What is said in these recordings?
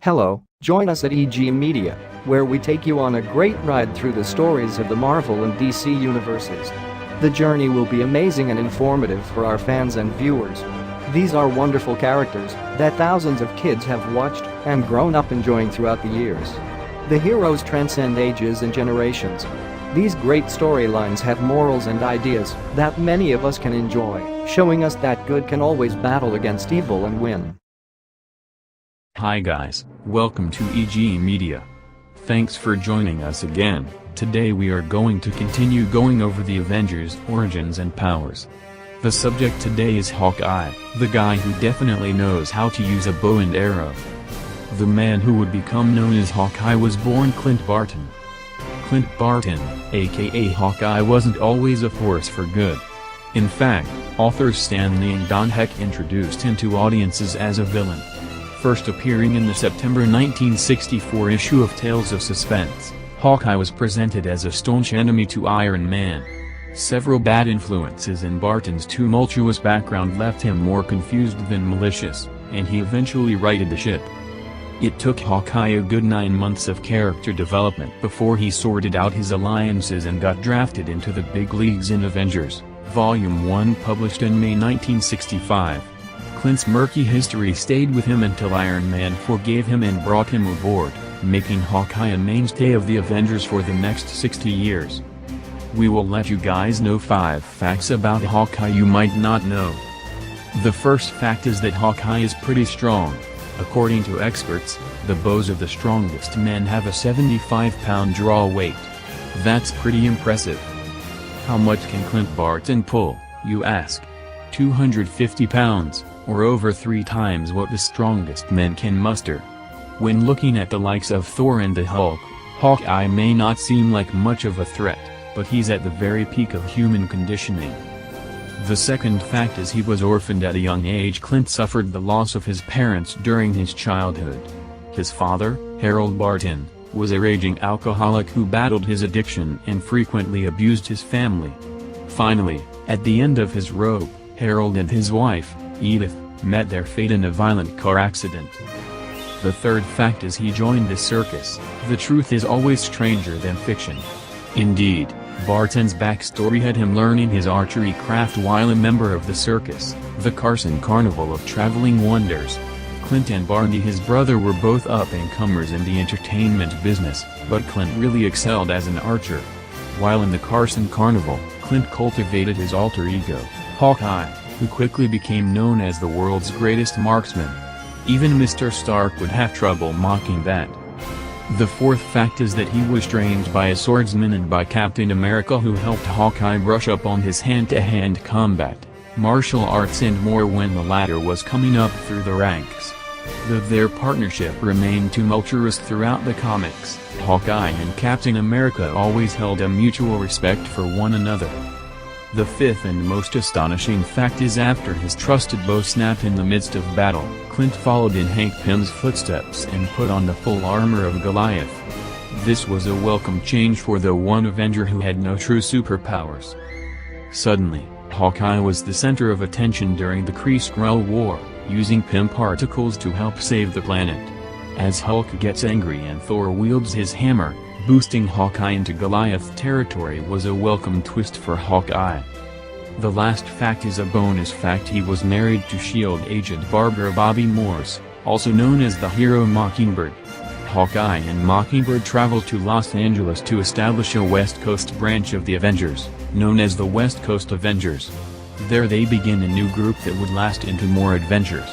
Hello, join us at EG Media, where we take you on a great ride through the stories of the Marvel and DC universes. The journey will be amazing and informative for our fans and viewers. These are wonderful characters that thousands of kids have watched and grown up enjoying throughout the years. The heroes transcend ages and generations. These great storylines have morals and ideas that many of us can enjoy, showing us that good can always battle against evil and win. Hi guys, welcome to EG Media. Thanks for joining us again. Today we are going to continue going over the Avengers' origins and powers. The subject today is Hawkeye, the guy who definitely knows how to use a bow and arrow. The man who would become known as Hawkeye was born Clint Barton. Clint Barton, aka Hawkeye, wasn't always a force for good. In fact, authors Stan Lee and Don Heck introduced him to audiences as a villain. First appearing in the September 1964 issue of Tales of Suspense, Hawkeye was presented as a staunch enemy to Iron Man. Several bad influences in Barton's tumultuous background left him more confused than malicious, and he eventually righted the ship. It took Hawkeye a good 9 months of character development before he sorted out his alliances and got drafted into the big leagues in Avengers, Volume 1, published in May 1965. Clint's murky history stayed with him until Iron Man forgave him and brought him aboard, making Hawkeye a mainstay of the Avengers for the next 60 years. We will let you guys know 5 facts about Hawkeye you might not know. The first fact is that Hawkeye is pretty strong. According to experts, the bows of the strongest men have a 75-pound draw weight. That's pretty impressive. How much can Clint Barton pull, you ask? 250 pounds, or over 3 times what the strongest men can muster. When looking at the likes of Thor and the Hulk, Hawkeye may not seem like much of a threat, but he's at the very peak of human conditioning. The second fact is he was orphaned at a young age. Clint suffered the loss of his parents during his childhood. His father, Harold Barton, was a raging alcoholic who battled his addiction and frequently abused his family. Finally, at the end of his rope, Harold and his wife, Edith, met their fate in a violent car accident. The third fact is he joined the circus. The truth is always stranger than fiction. Indeed, Barton's backstory had him learning his archery craft while a member of the circus, the Carson Carnival of Traveling Wonders. Clint and Barney, his brother, were both up-and-comers in the entertainment business, but Clint really excelled as an archer. While in the Carson Carnival, Clint cultivated his alter ego, Hawkeye, who quickly became known as the world's greatest marksman. Even Mr. Stark would have trouble mocking that. The fourth fact is that he was trained by a swordsman and by Captain America, who helped Hawkeye brush up on his hand-to-hand combat, martial arts and more when the latter was coming up through the ranks. Though their partnership remained tumultuous throughout the comics, Hawkeye and Captain America always held a mutual respect for one another. The fifth and most astonishing fact is after his trusted bow snapped in the midst of battle, Clint followed in Hank Pym's footsteps and put on the full armor of Goliath. This was a welcome change for the one Avenger who had no true superpowers. Suddenly, Hawkeye was the center of attention during the Kree-Skrull War, using Pym particles to help save the planet. As Hulk gets angry and Thor wields his hammer, boosting Hawkeye into Goliath territory was a welcome twist for Hawkeye. The last fact is a bonus fact: he was married to S.H.I.E.L.D. agent Barbara Bobby Morse, also known as the hero Mockingbird. Hawkeye and Mockingbird traveled to Los Angeles to establish a West Coast branch of the Avengers, known as the West Coast Avengers. There they begin a new group that would last into more adventures.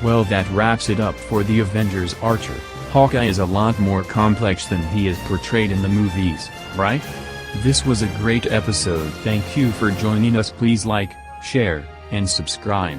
Well, that wraps it up for the Avengers Archer. Hawkeye is a lot more complex than he is portrayed in the movies, right? This was a great episode. Thank you for joining us. Please like, share, and subscribe.